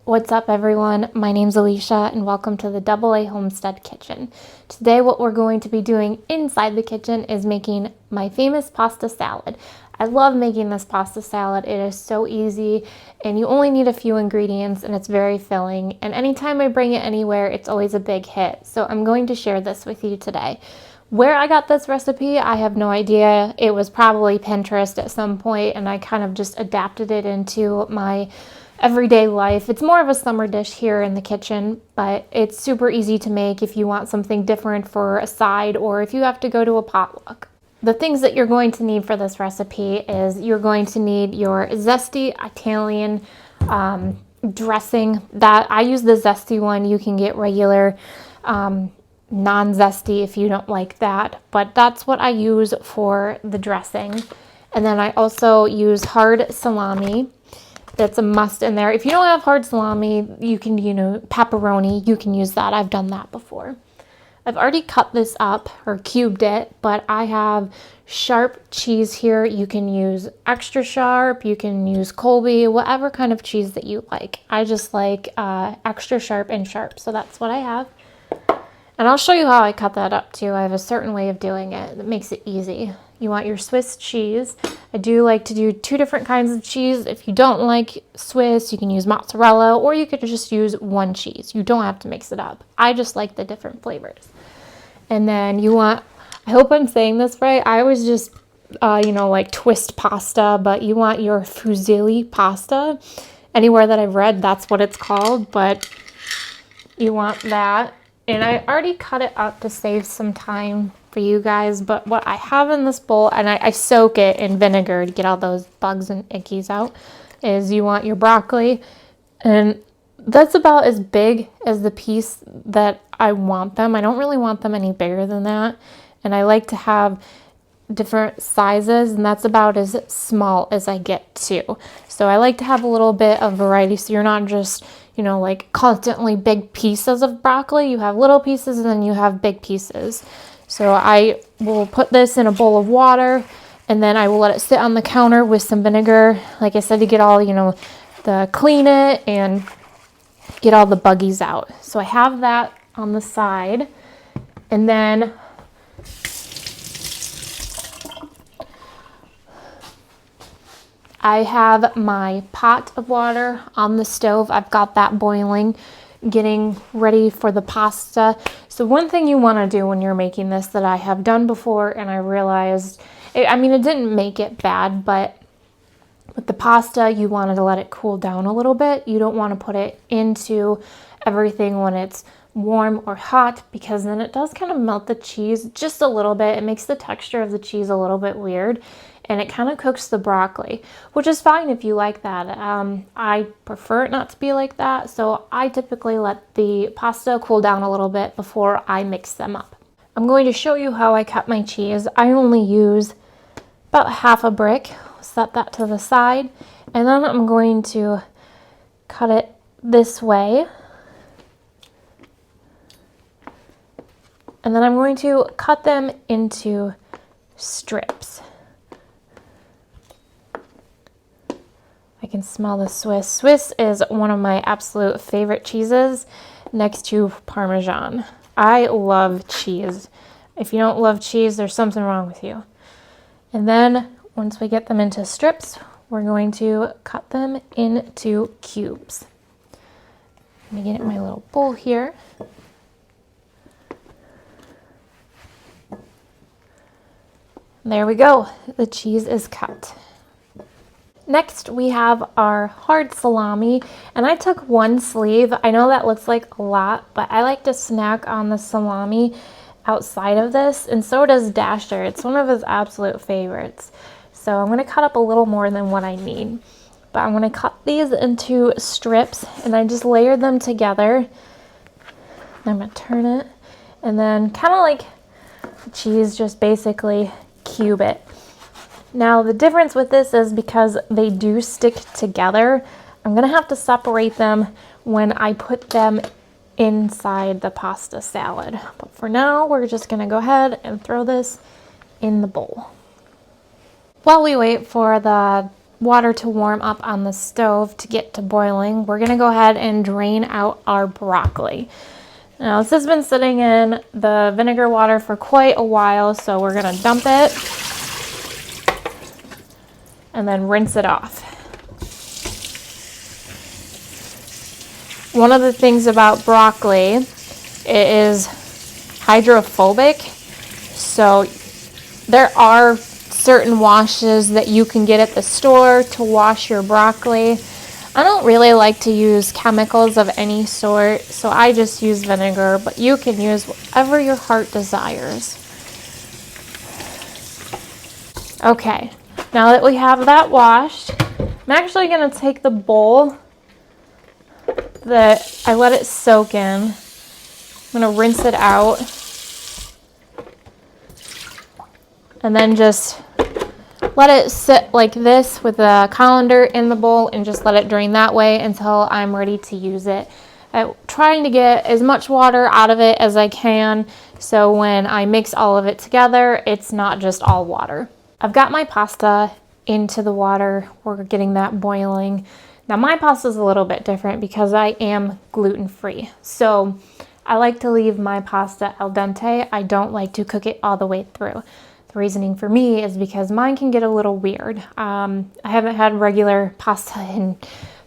What's up everyone? My name's Alicia and welcome to the AA Homestead Kitchen. Today what we're going to be doing inside the kitchen is making my famous pasta salad. I love making this pasta salad. It is so easy and you only need a few ingredients and it's very filling, and anytime I bring it anywhere it's always a big hit. So I'm going to share this with you today. Where I got this recipe, I have no idea. It was probably Pinterest at some point and I kind of just adapted it into my everyday life. It's more of a summer dish here in the kitchen, but it's super easy to make if you want something different for a side or if you have to go to a potluck. The things that you're going to need for this recipe is you're going to need your zesty Italian dressing. That I use the zesty one. You can get regular non-zesty if you don't like that, but that's what I use for the dressing. And then I also use hard salami. That's a must in there. If you don't have hard salami, you can, pepperoni, you can use that. I've done that before. I've already cut this up or cubed it, but I have sharp cheese here. You can use extra sharp, you can use Colby, whatever kind of cheese that you like. I just like extra sharp and sharp, so that's what I have. And I'll show you how I cut that up too. I have a certain way of doing it that makes it easy. You want your Swiss cheese. I do like to do two different kinds of cheese. If you don't like Swiss, you can use mozzarella or you could just use one cheese. You don't have to mix it up. I just like the different flavors. And then you want, I hope I'm saying this right. I always just, like twist pasta, but you want your fusilli pasta. Anywhere that I've read, that's what it's called, but you want that. And I already cut it up to save some time for you guys, but what I have in this bowl, and I soak it in vinegar to get all those bugs and ickies out, is you want your broccoli, and that's about as big as the piece that I want them. I don't really want them any bigger than that, and I like to have different sizes, and that's about as small as I get too. So I like to have a little bit of variety, so you're not just like constantly big pieces of broccoli. You have little pieces and then you have big pieces. So I will put this in a bowl of water and then I will let it sit on the counter with some vinegar, like I said, to get all, clean it and get all the buggies out. So I have that on the side, and then I have my pot of water on the stove. I've got that boiling, getting ready for the pasta. So one thing you want to do when you're making this that I have done before, and I realized, it didn't make it bad, but with the pasta, you wanted to let it cool down a little bit. You don't want to put it into everything when it's warm or hot, because then it does kind of melt the cheese just a little bit. It makes the texture of the cheese a little bit weird. And it kind of cooks the broccoli, which is fine if you like that. I prefer it not to be like that, so I typically let the pasta cool down a little bit before I mix them up. I'm going to show you how I cut my cheese. I only use about half a brick. Set that to the side, and then I'm going to cut it this way. And then I'm going to cut them into strips. I can smell the Swiss. Swiss is one of my absolute favorite cheeses next to Parmesan. I love cheese. If you don't love cheese, there's something wrong with you. And then once we get them into strips, we're going to cut them into cubes. Let me get my little bowl here. There we go. The cheese is cut. Next, we have our hard salami, and I took one sleeve. I know that looks like a lot, but I like to snack on the salami outside of this, and so does Dasher. It's one of his absolute favorites. So I'm going to cut up a little more than what I need. But I'm going to cut these into strips, and I just layer them together. I'm going to turn it, and then kind of like cheese, just basically cube it. Now the difference with this is because they do stick together, I'm going to have to separate them when I put them inside the pasta salad. But for now, we're just going to go ahead and throw this in the bowl. While we wait for the water to warm up on the stove to get to boiling, we're going to go ahead and drain out our broccoli. Now, this has been sitting in the vinegar water for quite a while, so we're going to dump it and then rinse it off. One of the things about broccoli, it is hydrophobic, so there are certain washes that you can get at the store to wash your broccoli. I don't really like to use chemicals of any sort, so I just use vinegar, but you can use whatever your heart desires. Okay, now that we have that washed, I'm actually going to take the bowl that I let it soak in. I'm going to rinse it out and then just let it sit like this with a colander in the bowl and just let it drain that way until I'm ready to use it. I'm trying to get as much water out of it as I can, so when I mix all of it together, it's not just all water. I've got my pasta into the water. We're getting that boiling. Now my pasta is a little bit different because I am gluten-free. So I like to leave my pasta al dente. I don't like to cook it all the way through. The reasoning for me is because mine can get a little weird. I haven't had regular pasta in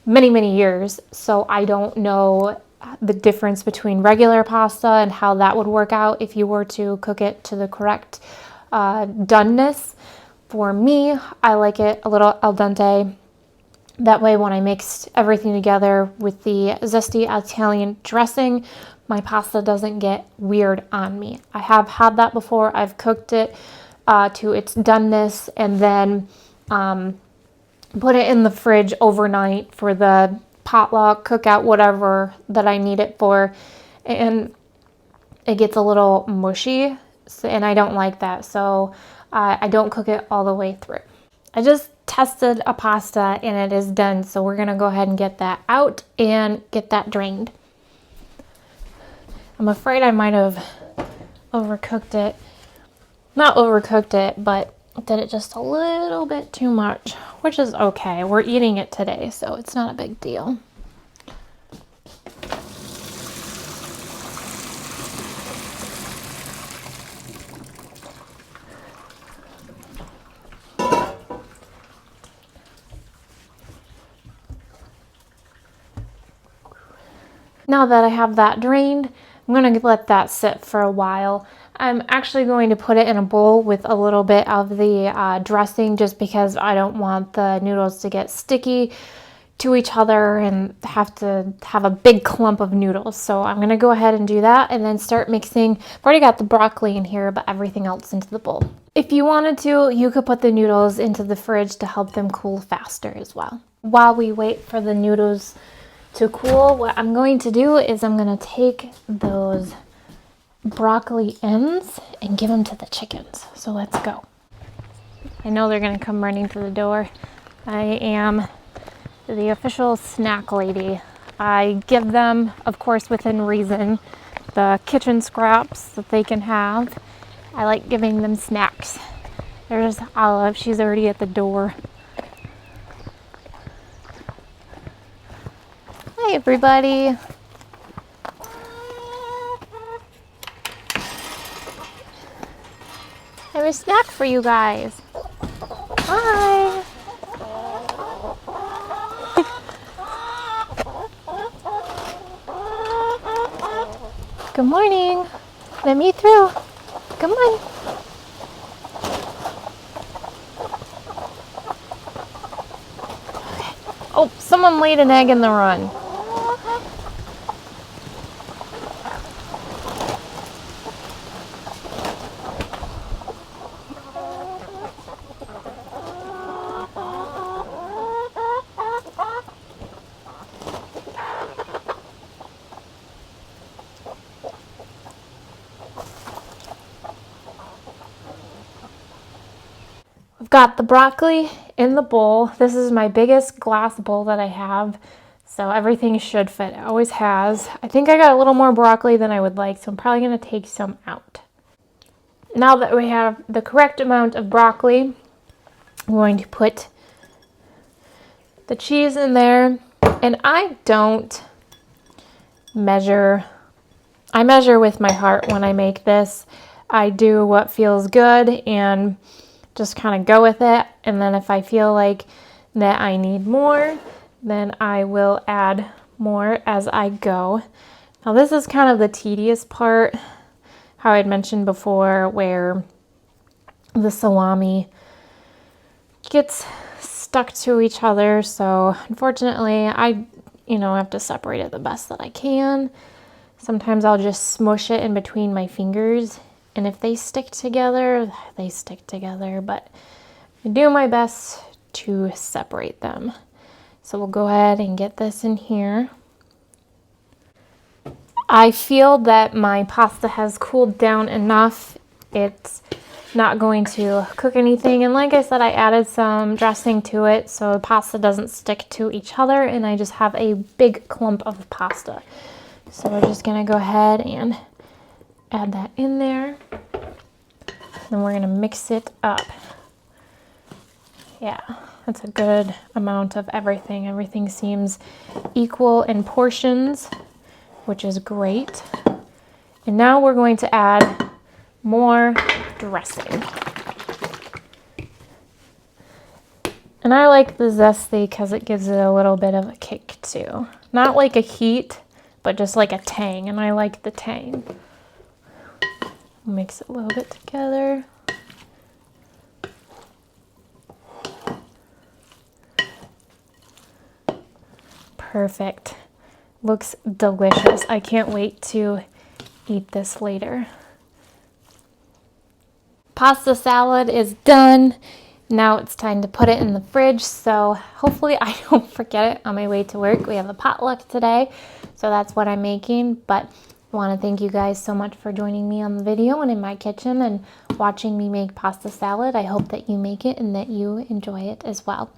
many, many years, so I don't know the difference between regular pasta and how that would work out if you were to cook it to the correct doneness. For me, I like it a little al dente. That way, when I mix everything together with the zesty Italian dressing, my pasta doesn't get weird on me. I have had that before. I've cooked it to its doneness and then put it in the fridge overnight for the potluck, cookout, whatever that I need it for. And it gets a little mushy, and I don't like that. So I don't cook it all the way through. I just tested a pasta and it is done, so we're gonna go ahead and get that out and get that drained. I'm afraid I might have overcooked it. Not overcooked it, but did it just a little bit too much, which is okay. We're eating it today, so it's not a big deal. Now that I have that drained, I'm going to let that sit for a while. I'm actually going to put it in a bowl with a little bit of the dressing just because I don't want the noodles to get sticky to each other and have to have a big clump of noodles. So I'm going to go ahead and do that and then start mixing. I've already got the broccoli in here, but everything else into the bowl. If you wanted to, you could put the noodles into the fridge to help them cool faster as well. While we wait for the noodles to cool, what I'm going to do is I'm going to take those broccoli ends and give them to the chickens. So let's go. I know they're going to come running to the door. I am the official snack lady. I give them, of course, within reason, the kitchen scraps that they can have. I like giving them snacks. There's Olive. She's already at the door. Hi, everybody. I have a snack for you guys. Hi. Good morning. Let me through. Come on. Okay. Oh, someone laid an egg in the run. I've got the broccoli in the bowl. This is my biggest glass bowl that I have, so everything should fit. It always has. I think I got a little more broccoli than I would like, so I'm probably going to take some out. Now that we have the correct amount of broccoli, I'm going to put the cheese in there. And I don't measure. I measure with my heart when I make this. I do what feels good and just kind of go with it. And then if I feel like that I need more, then I will add more as I go. Now this is kind of the tedious part, how I'd mentioned before, where the salami gets stuck to each other. So unfortunately, I have to separate it the best that I can. Sometimes I'll just smush it in between my fingers, and if they stick together, they stick together, but I do my best to separate them. So we'll go ahead and get this in here. I feel that my pasta has cooled down enough. It's not going to cook anything, and like I said, I added some dressing to it so the pasta doesn't stick to each other and I just have a big clump of pasta. So we're just gonna go ahead and add that in there. Then we're gonna mix it up. Yeah, that's a good amount of everything. Everything seems equal in portions, which is great. And now we're going to add more dressing. And I like the zesty because it gives it a little bit of a kick too. Not like a heat, but just like a tang, and I like the tang. Mix it a little bit together. Perfect. Looks delicious. I can't wait to eat this later. Pasta salad is done. Now it's time to put it in the fridge, so hopefully I don't forget it on my way to work. We have a potluck today, so that's what I'm making. But I want to thank you guys so much for joining me on the video and in my kitchen and watching me make pasta salad. I hope that you make it and that you enjoy it as well.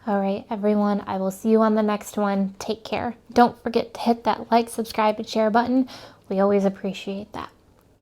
All right, everyone, I will see you on the next one. Take care. Don't forget to hit that like, subscribe, and share button. We always appreciate that.